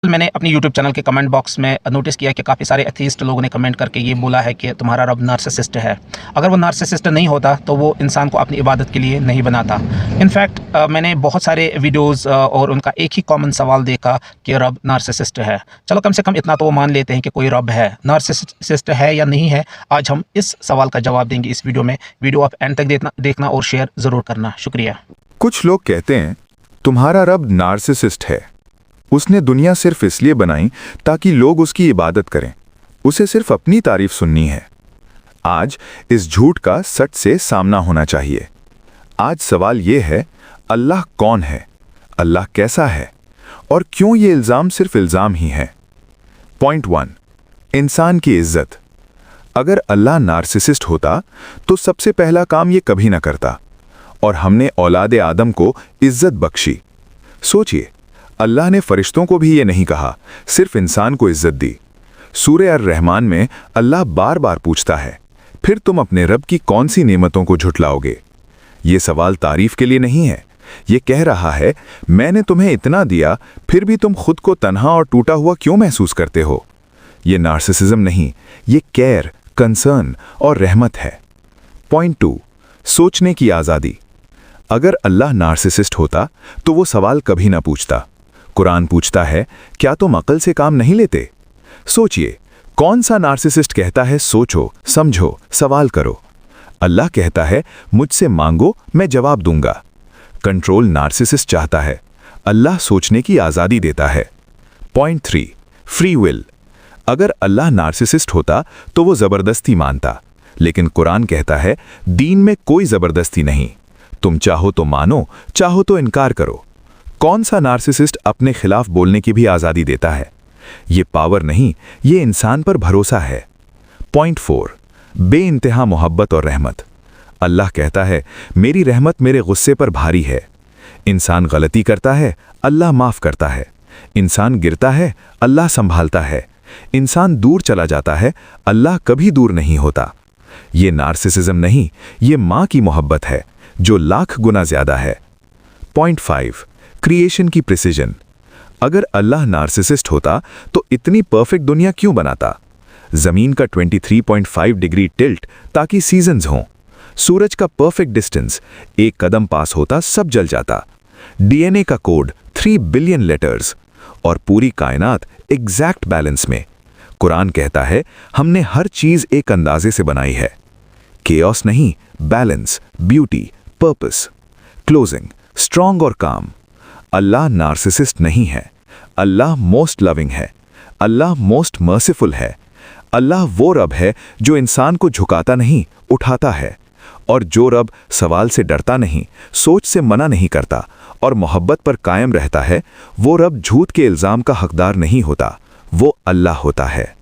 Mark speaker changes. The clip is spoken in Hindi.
Speaker 1: मैंने अपनी यूट्यूब चैनल के कमेंट बॉक्स में नोटिस किया कि काफ़ी सारे एथीस्ट लोगों ने कमेंट करके ये बोला है कि तुम्हारा रब नार्सिसिस्ट है। अगर वो नार्सिसिस्ट नहीं होता तो वो इंसान को अपनी इबादत के लिए नहीं बनाता। इनफैक्ट मैंने बहुत सारे वीडियोज़ और उनका एक ही कॉमन सवाल देखा कि रब नार्सिसिस्ट है। चलो कम से कम इतना तो वो मान लेते हैं कि कोई रब है। नार्सिसिस्ट है या नहीं है, आज हम इस सवाल का जवाब देंगे इस वीडियो में। वीडियो आप एंड तक देखना और शेयर ज़रूर करना। शुक्रिया।
Speaker 2: कुछ लोग कहते हैं तुम्हारा रब नार्सिसिस्ट है, उसने दुनिया सिर्फ इसलिए बनाई ताकि लोग उसकी इबादत करें, उसे सिर्फ अपनी तारीफ सुननी है। आज इस झूठ का सच से सामना होना चाहिए। आज सवाल यह है, अल्लाह कौन है, अल्लाह कैसा है और क्यों ये इल्ज़ाम सिर्फ इल्ज़ाम ही है। पॉइंट 1, इंसान की इज्जत। अगर अल्लाह नार्सिसिस्ट होता तो सबसे पहला काम ये कभी ना करता और हमने औलादे आदम को इज्जत बख्शी। सोचिए, अल्लाह ने फरिश्तों को भी ये नहीं कहा, सिर्फ इंसान को इज्जत दी। सूरह अर-रहमान में अल्लाह बार बार पूछता है, फिर तुम अपने रब की कौन सी नेमतों को झुठलाओगे। ये सवाल तारीफ के लिए नहीं है, ये कह रहा है मैंने तुम्हें इतना दिया फिर भी तुम खुद को तन्हा और टूटा हुआ क्यों महसूस करते हो। ये नार्सिसिज्म नहीं, ये केयर, कंसर्न और रहमत है। पॉइंट 2, सोचने की आज़ादी। अगर अल्लाह नार्सिसिस्ट होता तो वो सवाल कभी ना पूछता। कुरान पूछता है, क्या तुम अक्ल से काम नहीं लेते? सोचिए, कौन सा नार्सिसिस्ट कहता है सोचो, समझो, सवाल करो। अल्लाह कहता है मुझसे मांगो, मैं जवाब दूंगा। कंट्रोल नार्सिसिस्ट चाहता है, अल्लाह सोचने की आज़ादी देता है। Point 3, free will. अगर अल्लाह नार्सिसिस्ट होता तो वो ज़बरदस्ती मानता, लेकिन कुरान कहता है दीन में कोई ज़बरदस्ती नहीं, तुम चाहो तो मानो, चाहो तो इनकार करो। कौन सा नार्सिसिस्ट अपने खिलाफ बोलने की भी आज़ादी देता है? ये पावर नहीं, ये इंसान पर भरोसा है। पॉइंट 4, बेइंतहा मोहब्बत और रहमत। अल्लाह कहता है मेरी रहमत मेरे गुस्से पर भारी है। इंसान गलती करता है, अल्लाह माफ़ करता है। इंसान गिरता है, अल्लाह संभालता है। इंसान दूर चला जाता है, अल्लाह कभी दूर नहीं होता। ये नार्सिसिज्म नहीं, ये माँ की मोहब्बत है जो लाख गुना ज़्यादा है। पॉइंट 5, क्रिएशन की प्रिसिजन। अगर अल्लाह नार्सिसिस्ट होता तो इतनी परफेक्ट दुनिया क्यों बनाता? ज़मीन का 23.5 डिग्री टिल्ट ताकि सीजन्स हों। सूरज का परफेक्ट डिस्टेंस, एक कदम पास होता सब जल जाता। डीएनए का कोड 3 बिलियन लेटर्स और पूरी कायनात एग्जैक्ट बैलेंस में। कुरान कहता है हमने हर चीज़ एक अंदाजे से बनाई है। केओस नहीं, balance, beauty, purpose. Closing, strong और काम। अल्लाह नार्सिसिस्ट नहीं है, अल्लाह मोस्ट लविंग है, अल्लाह मोस्ट मर्सीफुल है। अल्लाह वो रब है जो इंसान को झुकाता नहीं, उठाता है। और जो रब सवाल से डरता नहीं, सोच से मना नहीं करता और मोहब्बत पर कायम रहता है, वो रब झूठ के इल्ज़ाम का हकदार नहीं होता, वो अल्लाह होता है।